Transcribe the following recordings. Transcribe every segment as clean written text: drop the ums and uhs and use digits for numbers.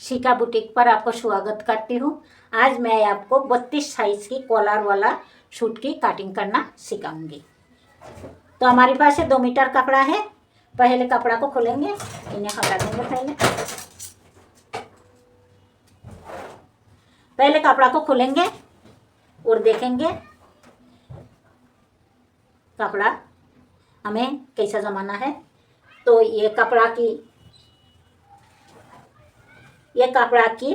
शिखा boutique पर आपको स्वागत करती हूँ। आज मैं आपको 32 साइज की कॉलर वाला सूट की कटिंग करना सिखाऊंगी। तो हमारे पास 2 मीटर कपड़ा है। पहले कपड़ा को खोलेंगे, इन्हें हटा देंगे। पहले कपड़ा को खोलेंगे और देखेंगे कपड़ा हमें कैसा जमाना है। तो ये कपड़ा की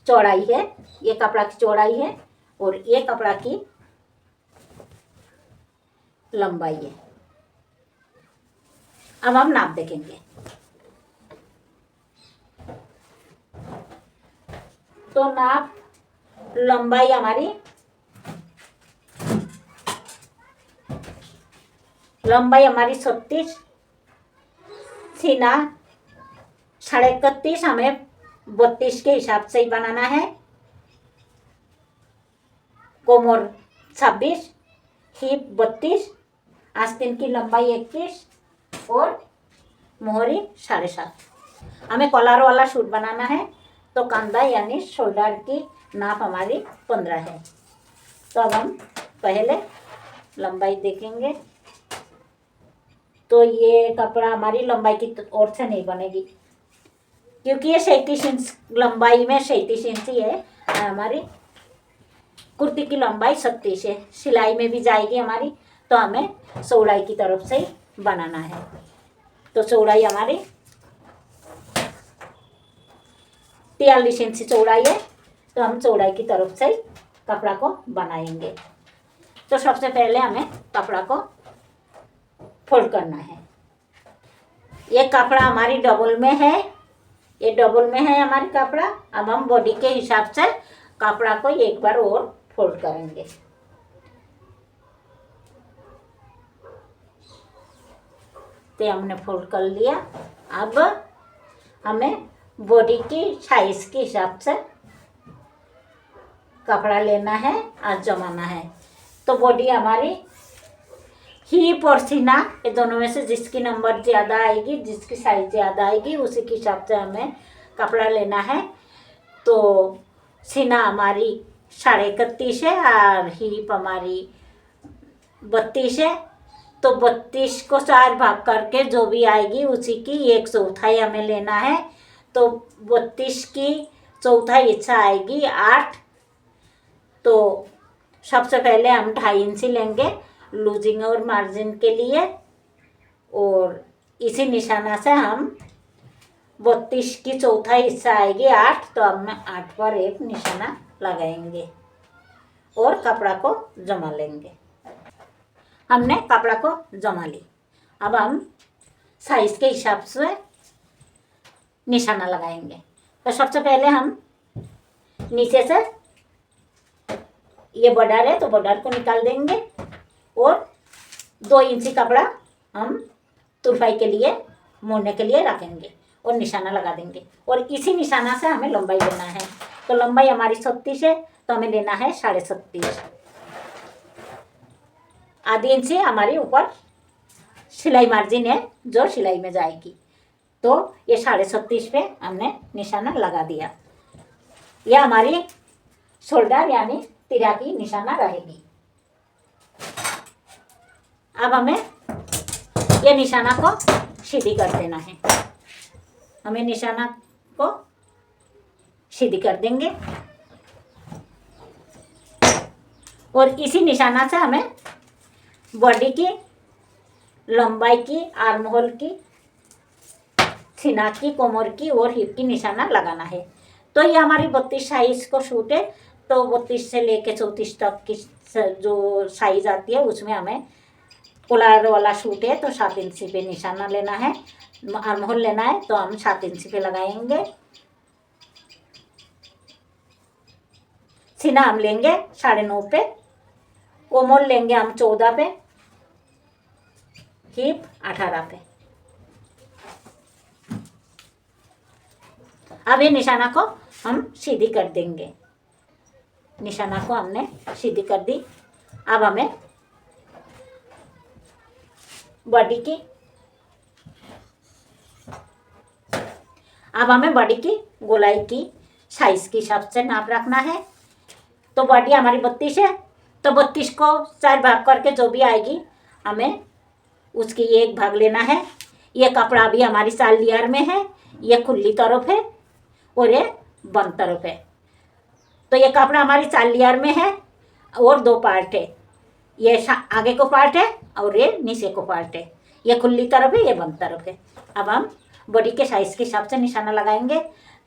चौड़ाई है, ये कपड़ा की चौड़ाई है और ये कपड़ा की लंबाई है। अब हम नाप देखेंगे। तो नाप लंबाई हमारी लंबाई हमारी 36, सीना 31.5, हमें 32 के हिसाब से ही बनाना है। कोमर 26, हिप 32, आस्तीन की लंबाई 21 और मोहरी 7.5। हमें कॉलर वाला सूट बनाना है तो कंधा यानी शोल्डर की नाप हमारी 15 है। तो अब हम पहले लंबाई देखेंगे। तो ये कपड़ा हमारी लंबाई की ओर से नहीं बनेगी, क्योंकि ये 37 इंच लंबाई में 37 इंच ही है। हमारी कुर्ती की लंबाई 36 है, सिलाई में भी जाएगी हमारी। तो हमें चौड़ाई की तरफ से ही बनाना है। तो चौड़ाई हमारी 43 इंच चौड़ाई है। तो हम चौड़ाई की तरफ से ही कपड़ा को बनाएंगे। तो सबसे पहले हमें कपड़ा को फोल्ड करना है। ये कपड़ा हमारी डबल में है, ये डबल में है हमारी कपड़ा। अब हम बॉडी के हिसाब से कपड़ा को एक बार और फोल्ड करेंगे। तो हमने फोल्ड कर लिया। अब हमें बॉडी की साइज के हिसाब से कपड़ा लेना है और जमाना है। तो बॉडी हमारी हिप और सीना, ये दोनों में से जिसकी नंबर ज़्यादा आएगी, जिसकी साइज ज़्यादा आएगी, उसी के हिसाब से हमें कपड़ा लेना है। तो सीना हमारी 31.5 है और हिप हमारी 32 है। तो 32 को 4 भाग करके जो भी आएगी उसी की 1/4 हमें लेना है। तो 32 की चौथाई हिस्सा आएगी 8। तो सबसे पहले हम 2.5 इंच लेंगे लूजिंग और मार्जिन के लिए, और इसी निशाना से हम 32 की चौथाई हिस्सा आएगी 8। तो हम 8 पर एक निशाना लगाएंगे और कपड़ा को जमा लेंगे। हमने कपड़ा को जमा ली। अब हम साइज के हिसाब से निशाना लगाएंगे। तो सबसे पहले हम नीचे से ये बॉर्डर है तो बॉर्डर को निकाल देंगे और 2 इंची कपड़ा हम तुरपाई के लिए मोड़ने के लिए रखेंगे और निशाना लगा देंगे। और इसी निशाना से हमें लंबाई लेना है। तो लंबाई हमारी 36 है, तो हमें लेना है 37.5। आधी इंची हमारी ऊपर सिलाई मार्जिन है जो सिलाई में जाएगी। तो ये 37.5 पे हमने निशाना लगा दिया। यह हमारी शोल्डर यानी तिरा की निशाना रहेगी। अब हमें ये निशाना को सीधी कर देना है। हमें निशाना को सीधी कर देंगे और इसी निशाना से हमें बॉडी की लंबाई की, आर्म होल की, सीना की, कोमर की और हिप की निशाना लगाना है। तो ये हमारी 32 साइज को सूट है। तो 32 से लेके 34 तक की जो साइज आती है उसमें हमें कॉलर वाला सूट है। तो 7 इंची पे निशाना लेना है, आर्म होल लेना है। तो हम 7 इंची पे लगाएंगे। सीना हम लेंगे 9.5 पे, कोमर लेंगे हम 14 पे, हिप 18 पे। अब ये निशाना को हम सीधी कर देंगे। निशाना को हमने सीधी कर दी। अब हमें बॉडी की अब हमें बॉडी की गोलाई की साइज के हिसाब से नाप रखना है। तो बॉडी हमारी 32 है, तो 32 को 4 भाग करके जो भी आएगी हमें उसकी एक भाग लेना है। ये कपड़ा भी हमारी 4 लेयर में है, ये खुली तरफ है और ये बंद तरफ है। तो ये कपड़ा हमारी 4 लेयर में है और 2 पार्ट है, ये आगे को पार्ट है और ये नीचे को पार्ट है। ये खुली तरफ है, ये बंद तरफ है। अब हम बॉडी के साइज के हिसाब से निशाना लगाएंगे।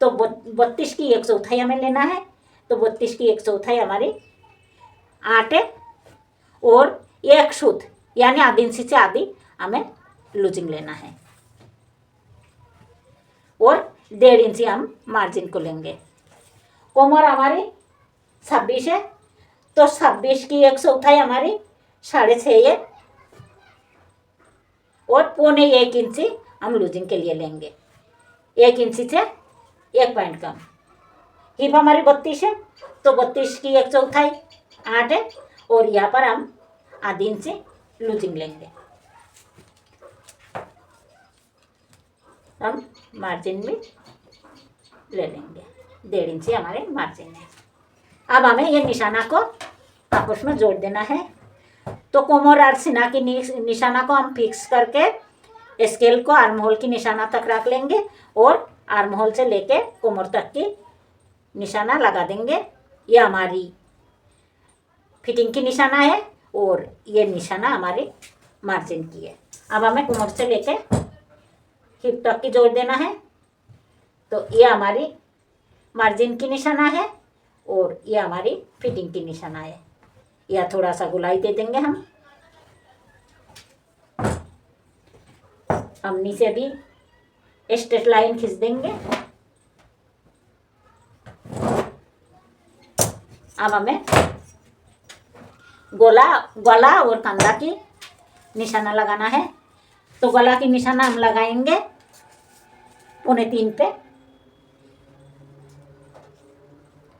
तो 32 की 1/4 हमें लेना है। तो 32 की 1/4 हमारी 8 है और 1 सूत यानी आधी इंची से आधी हमें लूजिंग लेना है और 1.5 इंची हम मार्जिन को लेंगे। कोमर हमारी 26 है, तो 26 की 1/4 हमारी 6.5 है और 1.25 इंची हम लूजिंग के लिए लेंगे। 1 इंची से 1 पॉइंट कम। हिप हमारी 32 है, तो 32 की 1/4 8 है और यहाँ पर हम आधी इंची लूजिंग लेंगे। हम मार्जिन भी ले लेंगे, 1.5 इंची हमारे मार्जिन है। अब हमें ये निशाना को आपस में जोड़ देना है। तो कोमर और सीना की निशाना को हम फिक्स करके स्केल को आर्म होल की निशाना तक रख लेंगे और आर्म होल से लेके कोमर तक की निशाना लगा देंगे। ये हमारी फिटिंग की निशाना है और ये निशाना हमारी मार्जिन की है। अब हमें कोमर से लेके हिप तक की जोड़ देना है। तो ये हमारी मार्जिन की निशाना है और ये हमारी फिटिंग की निशाना है। या थोड़ा सा गुलाई दे देंगे हम नीचे भी स्ट्रेट लाइन खींच देंगे। अब हमें गला और कंधा की निशाना लगाना है। तो गला की निशाना हम लगाएंगे 2.25 पे,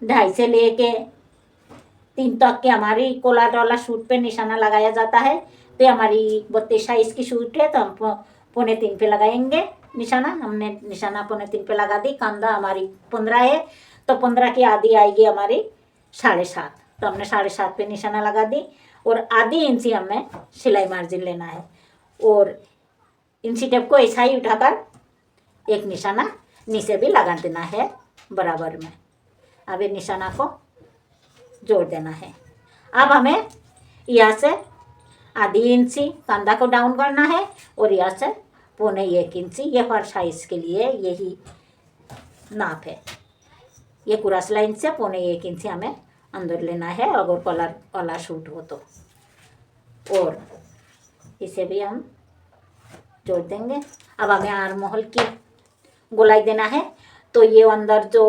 2.5 से लेके 3 तक के हमारी कोलार वाला सूट पे निशाना लगाया जाता है। तो हमारी 32 साइज की सूट है, तो हम 2.25 पे लगाएंगे निशाना। हमने निशाना 2.25 पे लगा दी। कंधा हमारी 15 है, तो 15 की आधी आएगी हमारी 7.5। तो हमने 7.5 पे निशाना लगा दी और आधी इंची हमें सिलाई मार्जिन लेना है और इंची टेप को ऐसा ही उठाकर एक निशाना नीचे भी लगा देना है बराबर में। अब ये निशाना को जोड़ देना है। अब हमें यहाँ से आधी इंची कंधा को डाउन करना है और यहाँ से 1.25 इंची, ये हर साइज के लिए यही नाप है। ये क्रॉस लाइन से 1.25 इंची हमें अंदर लेना है अगर कलर वाला सूट हो तो। और इसे भी हम जोड़ देंगे। अब हमें आर्म होल की गोलाई देना है। तो ये अंदर जो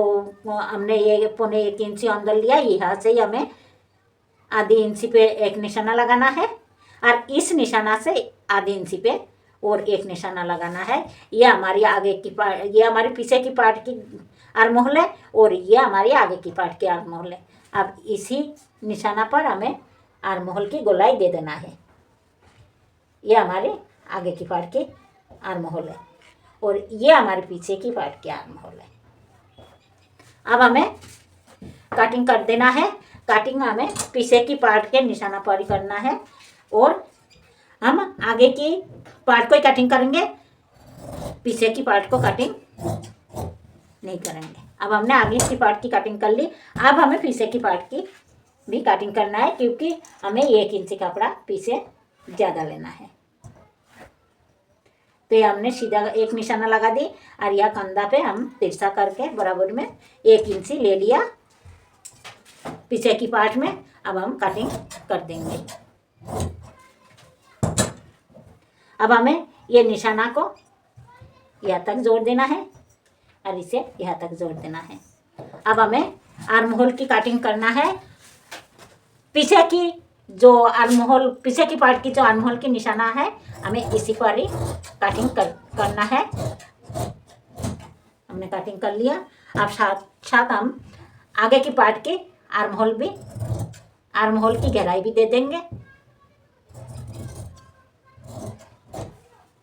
हमने ये 1.25 इंची अंदर लिया, यहाँ से हमें आधी इंची पे एक निशाना लगाना है और इस निशाना से आधी इंची पे और एक निशाना लगाना है। ये हमारी आगे की पार्ट, ये हमारी पीछे की पार्ट की आर्म होल है और ये हमारी आगे की पार्ट की आर्म होल है। अब इसी निशाना पर हमें आर्म होल की गोलाई दे देना है। ये हमारे आगे की पार्ट की आर्म होल है और ये हमारे पीछे की पार्ट की आर्म होल है। अब हमें कटिंग कर देना है। कटिंग हमें पीछे की पार्ट के निशाना पर ही करना है और हम आगे की पार्ट को ही कटिंग करेंगे, पीछे की पार्ट को कटिंग नहीं करेंगे। अब हमने आगे की पार्ट की कटिंग कर ली। अब हमें पीछे की पार्ट की भी कटिंग करना है क्योंकि हमें 1 इंची कपड़ा पीछे ज़्यादा लेना है। तो ये हमने सीधा एक निशाना लगा दी और यह कंधा पे हम तिरछा करके बराबर में 1 इंची ले लिया पीछे की पार्ट में। अब हम कटिंग कर देंगे। अब हमें ये निशाना को यहाँ तक जोड़ देना है और इसे यहाँ तक जोड़ देना है। अब हमें आर्म होल की कटिंग करना है। पीछे की जो आर्म होल, पीछे की पार्ट की जो आर्म होल की निशाना है, हमें इसी पर ही कटिंग करना है। हमने कटिंग कर लिया। अब साथ हम आगे की पार्ट की आर्म होल की गहराई भी दे देंगे।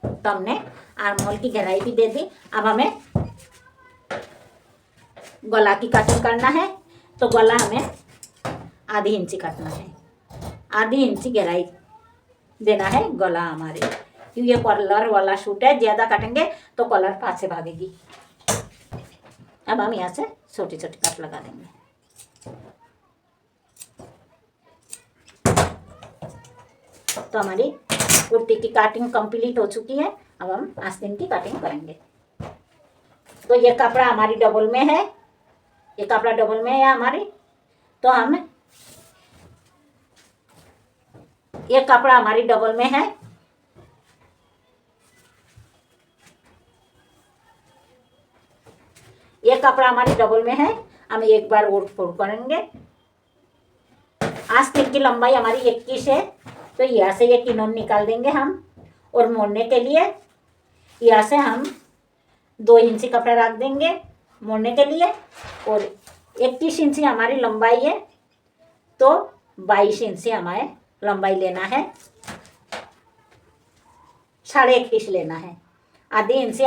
तो हमने आर्म होल की गहराई भी दे दी। अब हमें गला की कटिंग करना है तो गला हमें आधी इंची काटना है, आधी इंची गहराई देना है गला हमारे, क्योंकि ये कॉलर वाला सूट है, ज़्यादा काटेंगे तो कॉलर पास से भागेगी। अब हम यहाँ से छोटी छोटी काट लगा देंगे। तो हमारी कुर्ती की काटिंग कंप्लीट हो चुकी है। अब हम आस्तीन की काटिंग करेंगे। तो ये कपड़ा हमारी डबल में है, ये कपड़ा डबल में है हमारी, तो हम ये कपड़ा हमारी डबल में है, ये कपड़ा हमारी डबल में है। हम एक बार ओट फोड़ करेंगे। आस्तीन की लंबाई हमारी 21 है, तो यहाँ से ये किनोन निकाल देंगे हम, और मोड़ने के लिए यहाँ से हम 2 इंची कपड़ा रख देंगे मोड़ने के लिए, और 21 इंची हमारी लंबाई है, तो 22 इंची हमारे लंबाई लेना है, 21.5 लेना है, आधी इंची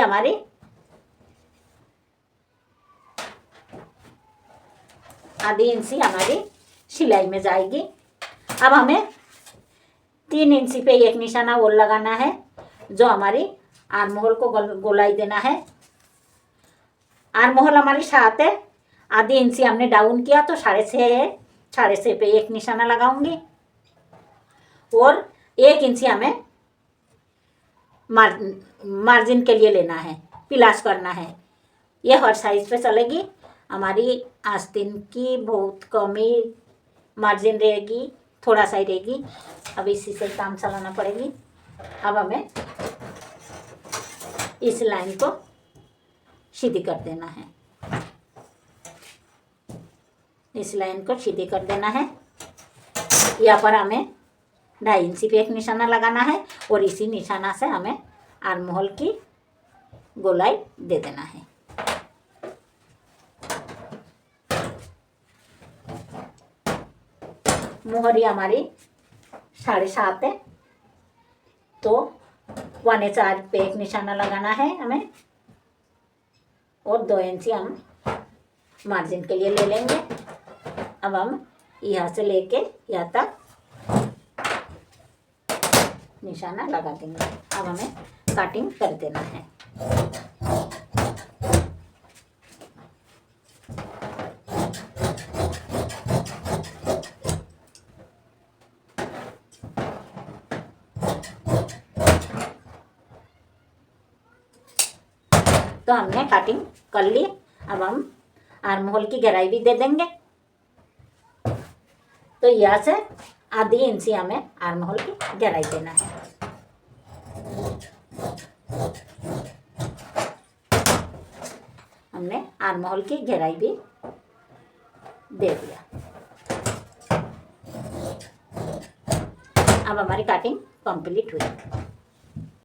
हमारी सिलाई में जाएगी। अब हमें 3 इंची पे एक निशाना और लगाना है, जो हमारी आर्म होल को गोलाई देना है। आर्म होल हमारी 7 है, आधी इंची हमने डाउन किया तो 6.5 है, 6.5 पे एक निशाना लगाऊंगी, और 1 इंची हमें मार्जिन के लिए लेना है, पिलास करना है। ये हर साइज पे चलेगी। हमारी आस्तीन की बहुत कम ही मार्जिन रहेगी, थोड़ा सा ही रहेगी। अब इसी से काम चलाना पड़ेगी। अब हमें इस लाइन को सीधी कर देना है, इस लाइन को सीधी कर देना है। यहाँ पर हमें 2.5 इंची पे एक निशाना लगाना है, और इसी निशाना से हमें आर्म होल की गोलाई दे देना है। मोहरी हमारी 7.5 है, तो 1.25 पे एक निशाना लगाना है हमें, और 2 इंची हम मार्जिन के लिए ले लेंगे। अब हम यहाँ से लेके यहाँ तक निशाना लगा देंगे। अब हमें कटिंग कर देना है। तो हमने कटिंग कर ली। अब हम आर्म होल की गहराई भी दे देंगे। तो यहाँ से आधी इंची हमें आर्म होल की गहराई देना है। हमने आर्म होल की गहराई भी दे दिया। अब हमारी कटिंग कंप्लीट हुई।